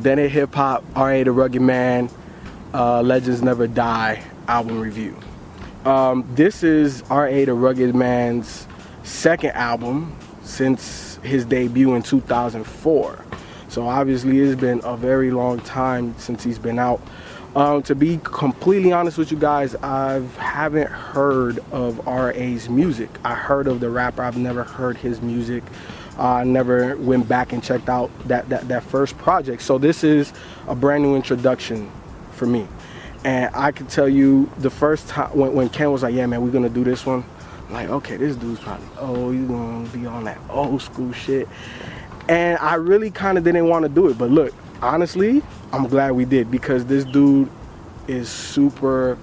Authentic Hip Hop, R.A.The. Rugged Man, Legends Never Die album review. This is R.A.The. Rugged Man's second album since his debut in 2004. So obviously it's been a very long time since he's been out. To be completely honest with you guys, I haven't heard of R.A.'s music. I heard of the rapper, I've never heard his music. I never went back and checked out that first project. So this is a brand new introduction for me. And I can tell you the first time when Ken was like, yeah man, we're gonna do this one. I'm like, okay, this dude's probably, oh, he's gonna be on that old school shit. And I really kind of didn't want to do it, but look, honestly, I'm glad we did, because this dude is super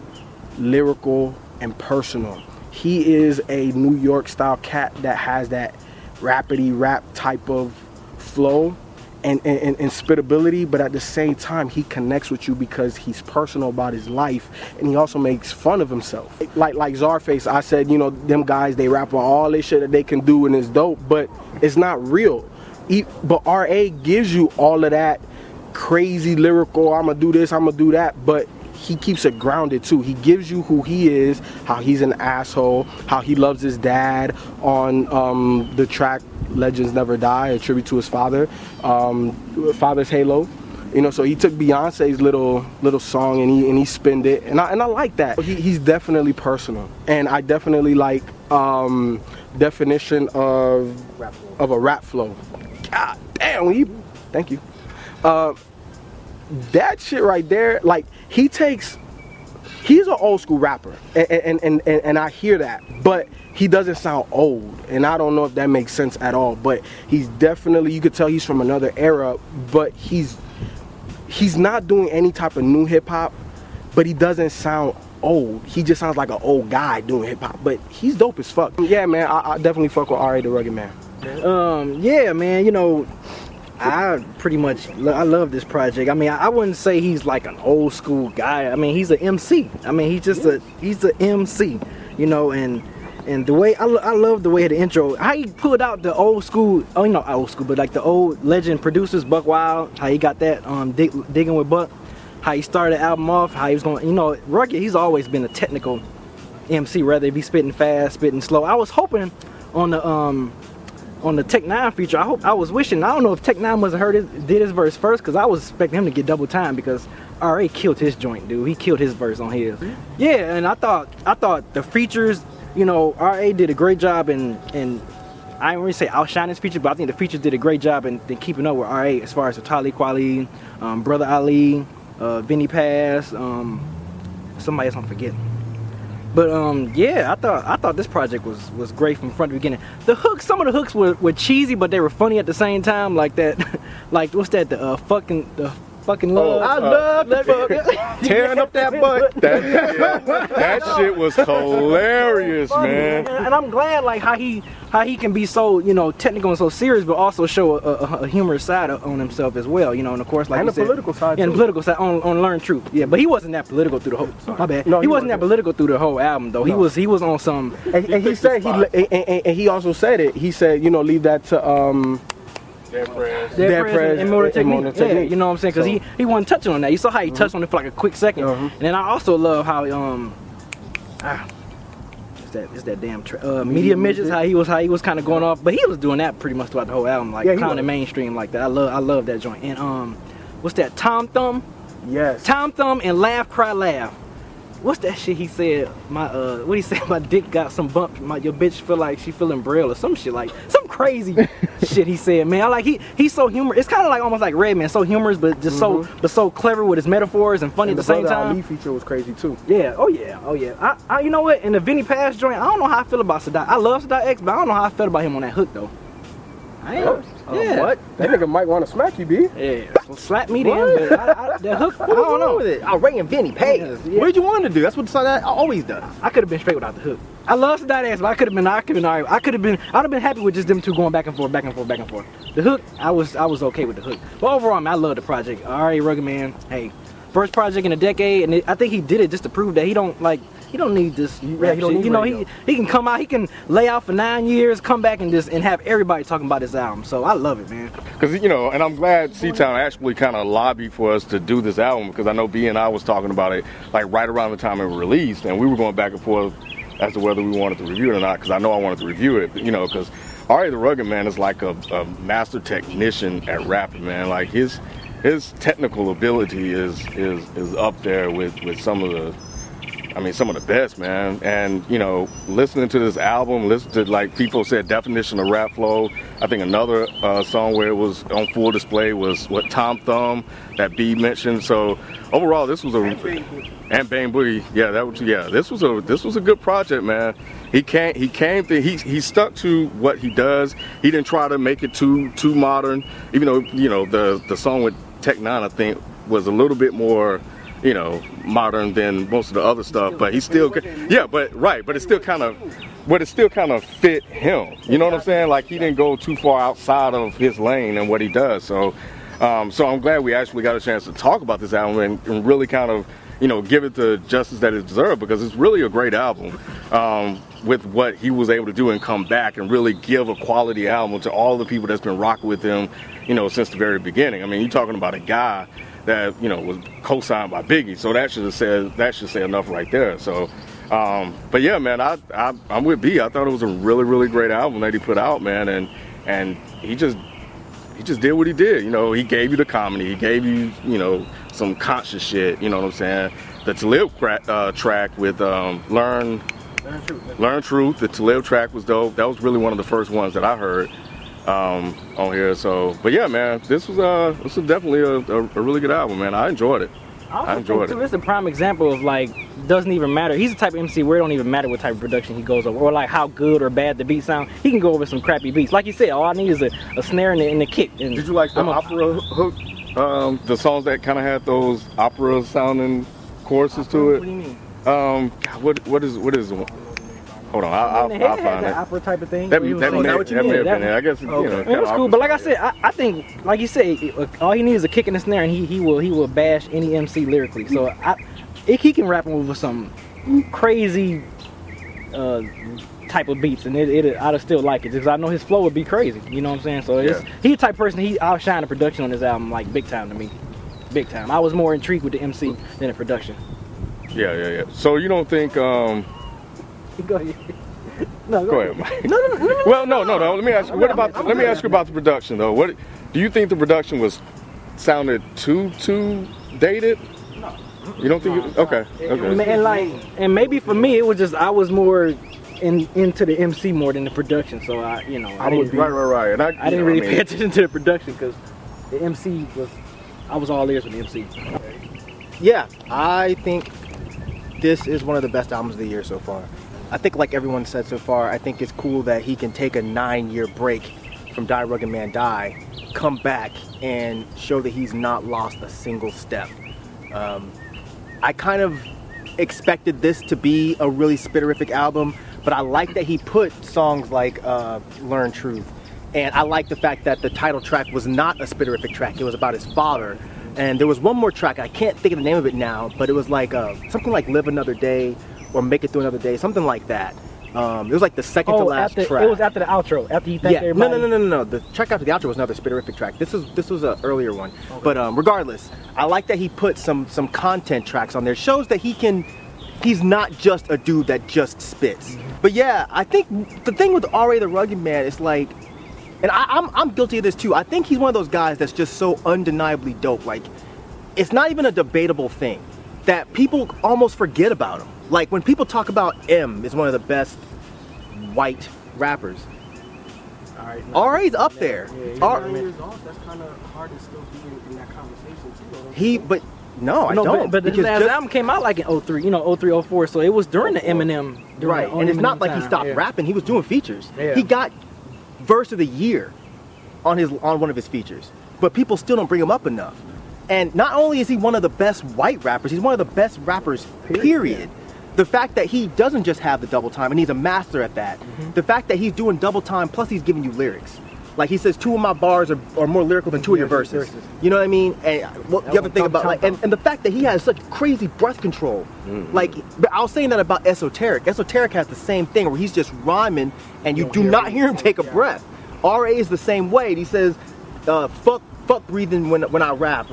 lyrical and personal. He is a New York style cat that has that rapidy rap type of flow and spitability, but at the same time he connects with you because he's personal about his life, and he also makes fun of himself. Like Czarface, I said, you know, them guys, they rap on all this shit that they can do and it's dope, but it's not real. But R.A. gives you all of that crazy lyrical, I'm gonna do this, I'm gonna do that, but he keeps it grounded too. He gives you who he is, how he's an asshole, how he loves his dad on the track Legends Never Die, a tribute to his father, Father's Halo. You know, so he took Beyonce's little song and he spinned it, and I like that. He's definitely personal, and I definitely like definition of a rap flow. God damn, thank you. That shit right there, like he's an old school rapper, and I hear that, but he doesn't sound old, and I don't know if that makes sense at all, but he's definitely, you could tell he's from another era, but he's not doing any type of new hip hop, but he doesn't sound old. He just sounds like an old guy doing hip hop, but he's dope as fuck. Yeah man, I definitely fuck with R.A.The. Rugged Man. Yeah man, you know, I love this project. I mean, I wouldn't say he's like an old school guy. I mean, he's an MC. I mean, he's an MC, you know, and the way I love the way the intro, how he pulled out the old school, oh, you know, old school, but like the old legend producers, Buck Wild, how he got that digging with Buck, how he started the album off, how he was going, you know, Rugged, he's always been a technical MC, whether it be spitting fast, spitting slow. I was hoping on the Tech 9 feature, I was wishing, I don't know if Tech 9 must have did his verse first, because I was expecting him to get double time, because R.A. killed his joint, dude. He killed his verse on his. Yeah, and I thought the features, you know, R.A. did a great job in I don't really say outshine his features, but I think the features did a great job in keeping up with R.A. as far as Talib Kweli, Brother Ali, Vinnie Paz, somebody else I'm forgetting. But yeah, I thought this project was great from front to beginning. The hooks, some of the hooks were cheesy, but they were funny at the same time. Like that, like what's that? The fucking love. I love that fuck. Tearing up that butt. That shit was hilarious, man. And I'm glad like how he can be so, you know, technical and so serious, but also show a humorous side on himself as well, you know. And of course, like and you the said, political side, and the political side on Learn Truth. Yeah, but he wasn't that political through the whole. My bad. No, he wasn't that political through the whole album though. No. He was on some. And he said and he also said it. He said, you know, leave that to Dead Prez and Motor Technique. Yeah, you know what I'm saying? Because he wasn't touching on that. You saw how he touched on it for like a quick second. And then I also love how it's that damn Media Midgets, how he was kind of going off, but he was doing that pretty much throughout the whole album, like kind of mainstream like that. I love that joint. And what's that? Tom Thumb? Yes. Tom Thumb and Laugh Cry Laugh. What's that shit he said? What he said? My dick got some bumps. Your bitch feel like she feeling Braille or some shit, like some crazy shit he said, man. I like he's so humorous. It's kind of like almost like Redman, so humorous, but just so clever with his metaphors and funny at the same time. Ali feature was crazy too. Yeah. Oh yeah. I you know what? In the Vinnie Paz joint, I don't know how I feel about Sadat. I love Sadat X, but I don't know how I felt about him on that hook though. What? That nigga might want to smack you, B. Yeah, well, slap me then. But that hook, I don't know. With it? Ray and Vinnie Paz. Yeah. What did you want to do? That's what Sadat always does. I could have been straight without the hook. I love Sadat X, but I'd have been happy with just them two going back and forth. The hook, I was okay with the hook. But overall, man, I love the project. R.A. Rugged Man, hey, first project in a decade, and I think he did it just to prove that he don't like. He don't need this rap he don't shit. need You know, radio. he can come out, he can lay out for 9 years, come back and have everybody talking about his album. So I love it, man. Because, you know, and I'm glad C-Town actually kind of lobbied for us to do this album, because I know B and I was talking about it like right around the time it was released, and we were going back and forth as to whether we wanted to review it or not, because I know I wanted to review it, you know, because R.A.The. Rugged Man is like a master technician at rapping, man. Like his technical ability is up there with some of the best, man. And, you know, listening to this album, listen to, like people said, definition of rap flow. I think another song where it was on full display was what Tom Thumb, that B mentioned. So overall, this was and Bang Boogie, this was a good project, man. He stuck to what he does. He didn't try to make it too modern, even though, you know, the song with Tech Nine, I think, was a little bit more, you know, modern than most of the other stuff, but he still, but it still kind of fit him. You know what I'm saying? Like he didn't go too far outside of his lane and what he does. So I'm glad we actually got a chance to talk about this album and really kind of, you know, give it the justice that it deserved, because it's really a great album with what he was able to do and come back and really give a quality album to all the people that's been rocking with him, you know, since the very beginning. I mean, you're talking about a guy that, you know, was co-signed by Biggie, so that should say enough right there. So, but yeah, man, I'm with B. I thought it was a really, really great album that he put out, man, and he just did what he did. You know, he gave you the comedy, he gave you, you know, some conscious shit. You know what I'm saying? The Talib track with Learn Truth. The Talib track was dope. That was really one of the first ones that I heard on here. So, but yeah, man, this was definitely a really good album, man. I enjoyed it. I enjoyed it. This is a prime example of, like, doesn't even matter. He's the type of MC where it don't even matter what type of production he goes over, or like how good or bad the beat sound. He can go over some crappy beats. Like you said, all I need is a snare and a kick. And did you like the opera hook? The songs that kind of had those opera sounding choruses to it. What do you mean? What is? Hold on, I'll find it. Opera type of thing. That may have been there. I guess, you know, it was cool, but like I said, I think, like you said, all he needs is a kick and a snare, and he will bash any MC lyrically. So he can rap over some crazy type of beats, and I'd still like it, because I know his flow would be crazy. You know what I'm saying? So he's the type of person, he outshined the production on this album like big time to me. Big time. I was more intrigued with the MC than the production. Yeah. So you don't think? Go ahead. No, go ahead, Mike. No. Well, no. Let me ask you. Let me ask you about the production, though. What do you think the production sounded too dated? No. You don't think? Okay. And maybe for me, it was just I was more into the MC more than the production. So I didn't right. And I didn't really pay attention to the production, because the MC I was all ears with the MC. Yeah, I think this is one of the best albums of the year so far. I think, like everyone said so far, I think it's cool that he can take a 9-year break from Die Rugged Man Die, come back and show that he's not lost a single step. I kind of expected this to be a really spitterific album, but I like that he put songs like Learn Truth, and I like the fact that the title track was not a spitterific track. It was about his father. And there was one more track, I can't think of the name of it now, but it was like something like Live Another Day or Make It Through Another Day, something like that. It was like the second to last track. It was after the outro, after he thanked everybody. No. The track after the outro was another spitterific track. This was an earlier one. Okay. But regardless, I like that he put some content tracks on there. Shows that he's not just a dude that just spits. Mm-hmm. But yeah, I think the thing with R.A.The. Rugged Man is like, and I'm guilty of this too. I think he's one of those guys that's just so undeniably dope. Like, it's not even a debatable thing that people almost forget about him. Like, when people talk about M is one of the best white rappers. R.A.'s up there. Yeah, 9 years off, that's kind of hard to still be in that conversation too. I don't. But the last album came out like in 03, 03, 04, so it was during the Eminem. Right, and it's not like he stopped rapping. He was doing features. Yeah. He got verse of the year on one of his features, but people still don't bring him up enough. And not only is he one of the best white rappers, he's one of the best rappers, period. The fact that he doesn't just have the double time, and he's a master at that. Mm-hmm. The fact that he's doing double time, plus he's giving you lyrics. Like he says, 2 of my bars are more lyrical than 2 of your verses. You know what I mean? And the other thing about like, and the fact that he has such crazy breath control. Like, but I was saying that about Esoteric. Esoteric has the same thing where he's just rhyming and you do not hear him take a breath. R.A. is the same way. And he says, fuck breathing when I rap.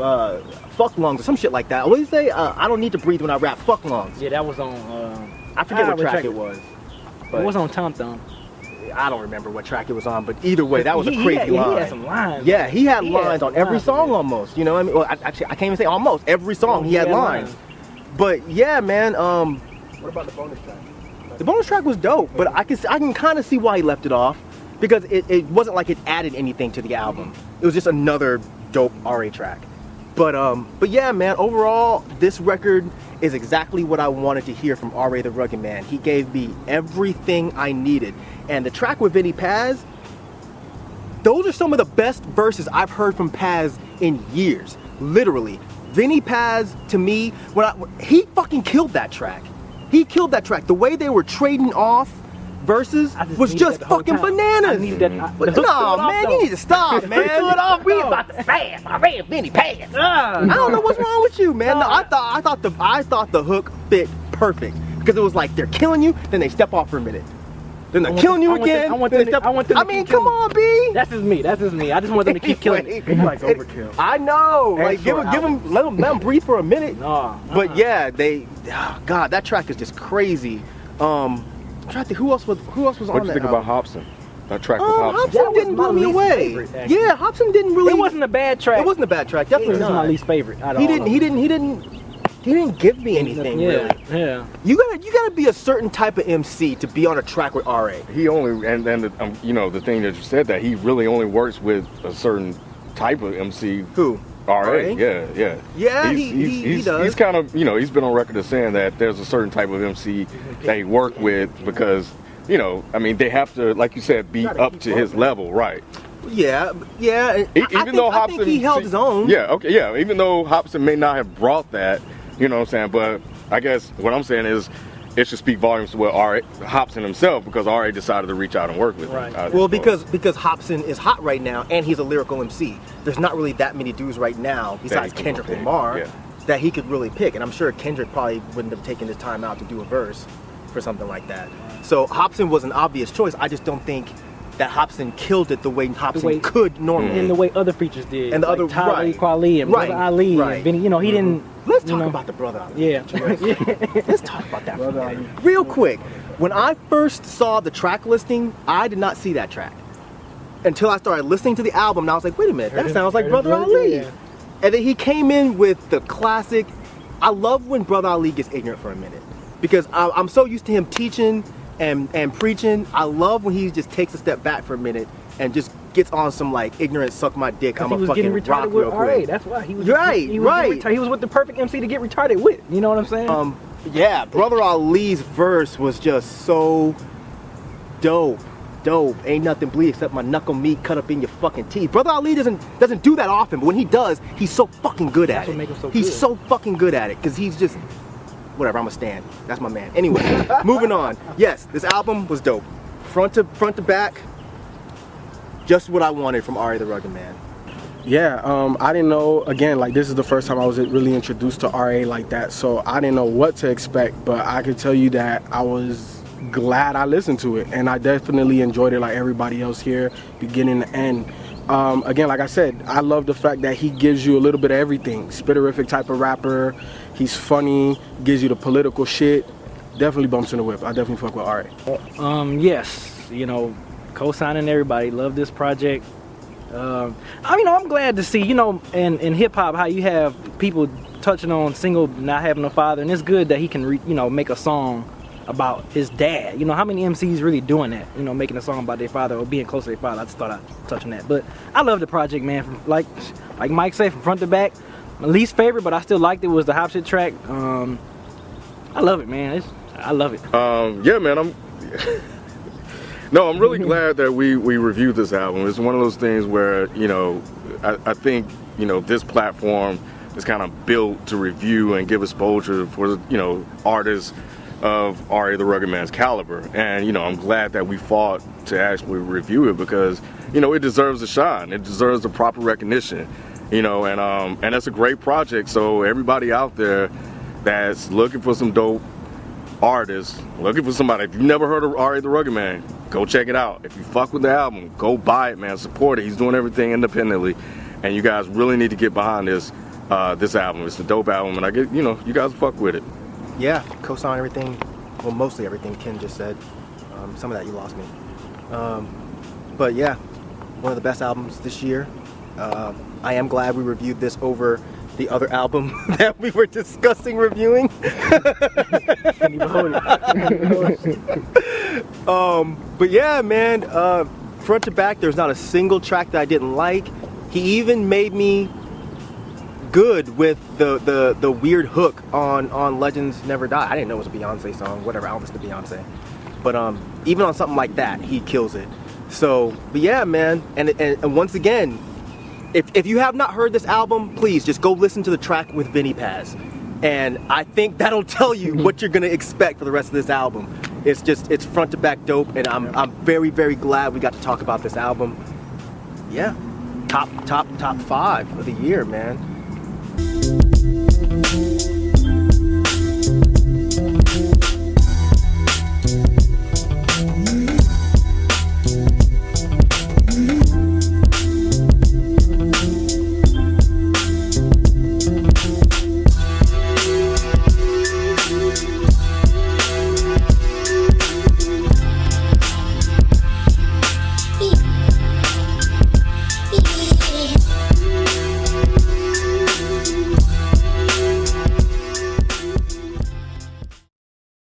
Fuck lungs or some shit like that. What did he say? I don't need to breathe when I rap. Fuck lungs. Yeah, that was on. I forget what track it was. It was on Tom Thumb. I don't remember what track it was on, but either way, that was a crazy line. He had some lines. Yeah, he had lines on every song almost. You know what I mean? Well, actually, I can't even say almost. Every song he had lines. But yeah, man. What about the bonus track? The bonus track was dope, but I can kind of see why he left it off because it wasn't like it added anything to the album. It was just another dope R.A. track. But yeah, man. Overall, this record is exactly what I wanted to hear from R.A. the Rugged Man. He gave me everything I needed. And the track with Vinnie Paz, those are some of the best verses I've heard from Paz in years. Literally. Vinnie Paz, to me, he fucking killed that track. He killed that track. The way they were trading off verses was just fucking bananas. No, man, you need to stop, man. We about to fast. I read Vinnie Paz. I don't know what's wrong with you, man. No, I thought the hook fit perfect because it was like they're killing you, then they step off for a minute. Then they're killing you again. I mean, come on, B. That's just me. I just want them to keep killing me. It's like overkill. I know. Like, let them breathe for a minute. But yeah, God, that track is just crazy. I'm trying to think who else was on that. What do you think about Hopsin? That track with Hopsin. Hopsin didn't blow me away. Yeah, Hopsin didn't really. It wasn't a bad track. It wasn't a bad track. Definitely not. It was my least favorite. He didn't give me anything really. Yeah. You gotta be a certain type of MC to be on a track with R.A. He only you know, the thing that you said, that he really only works with a certain type of MC. Who? R.A. Yeah. Yeah, he does. He's kind of, you know, he's been on record as saying that there's a certain type of MC that he work with because, you know, I mean, they have to, like you said, be up to his level, right? Yeah. Even though Hopsin, I think he held his own. Yeah, okay, yeah. Even though Hopsin may not have brought that, you know what I'm saying, but I guess what I'm saying is it should speak volumes to what Hopsin himself, because R.A. decided to reach out and work with him. Well, because Hopsin is hot right now and he's a lyrical MC. There's not really that many dudes right now besides Kendrick Lamar that he could really pick, and I'm sure Kendrick probably wouldn't have taken the time out to do a verse for something like that. So Hopsin was an obvious choice. I just don't think that Hopsin killed it the way Hopsin could normally. And the way other features did. And the other, Talib Kweli and Brother Ali and Vinnie, you know, he didn't. Let's talk about the Brother Ali. Yeah. Let's talk about that for a minute. Real quick. When I first saw the track listing, I did not see that track. Until I started listening to the album, and I was like, wait a minute, that sounds like Brother Ali. Yeah. And then he came in with the classic. I love when Brother Ali gets ignorant for a minute. Because I'm so used to him teaching and preaching. I love when he just takes a step back for a minute and just gets on some like ignorant suck my dick. I'm a fucking rock real quick. That's why he was he was with the perfect MC to get retarded with. You know what I'm saying? Yeah, Brother Ali's verse was just so dope. Ain't nothing bleed except my knuckle meat cut up in your fucking teeth. Brother Ali doesn't do that often, but when he does, he's so fucking good at it. What makes him so he's good. So fucking good at it because he's just whatever. I'm a stand. That's my man. Anyway, moving on. Yes, this album was dope, front to back. Just what I wanted from R.A. the Rugged Man. Yeah, I didn't know, again, like this is the first time I was really introduced to R.A. like that, so I didn't know what to expect, but I could tell you that I was glad I listened to it, and I definitely enjoyed it like everybody else here, beginning to end. Again, like I said, I love the fact that he gives you a little bit of everything. Spitterific type of rapper, he's funny, gives you the political shit, definitely bumps in the whip. I definitely fuck with R.A. Yes, you know, co-signing everybody, love this project. I'm glad to see, you know, in hip-hop how you have people touching on single not having a father, and it's good that he can make a song about his dad. You know, how many MCs really doing that, you know, making a song about their father or being close to their father. I just thought I'd touch on that, but I love the project, man. From like Mike said, from front to back. My least favorite, but I still liked it, was the Hopsin track. I love it, man. I love it. Yeah, man, I'm really glad that we reviewed this album. It's one of those things where, you know, I think, you know, this platform is kind of built to review and give exposure for, you know, artists of R.A. the Rugged Man's caliber. And, you know, I'm glad that we fought to actually review it because, you know, it deserves a shine. It deserves the proper recognition, you know, and it's a great project. So everybody out there that's looking for some dope artists, looking for somebody, if you've never heard of R.A.The. The Rugged Man, go check it out. If you fuck with the album, go buy it, man. Support it. He's doing everything independently, and you guys really need to get behind this album. It's a dope album, and I get, you know, you guys fuck with it. Yeah, co-sign everything, well, mostly everything Ken just said. Some of that you lost me. But yeah, one of the best albums this year. I am glad we reviewed this over the other album that we were discussing reviewing. But yeah, man, front to back, there's not a single track that I didn't like. He even made me good with the weird hook on Legends Never Die. I didn't know it was a Beyonce song, whatever, I don't listen to Beyonce. But even on something like that, he kills it. So, but yeah, man, and once again, if you have not heard this album, please just go listen to the track with Vinnie Paz. And I think that'll tell you what you're gonna expect for the rest of this album. It's front to back dope, and I'm very, very glad we got to talk about this album. Yeah, top 5 of the year, man.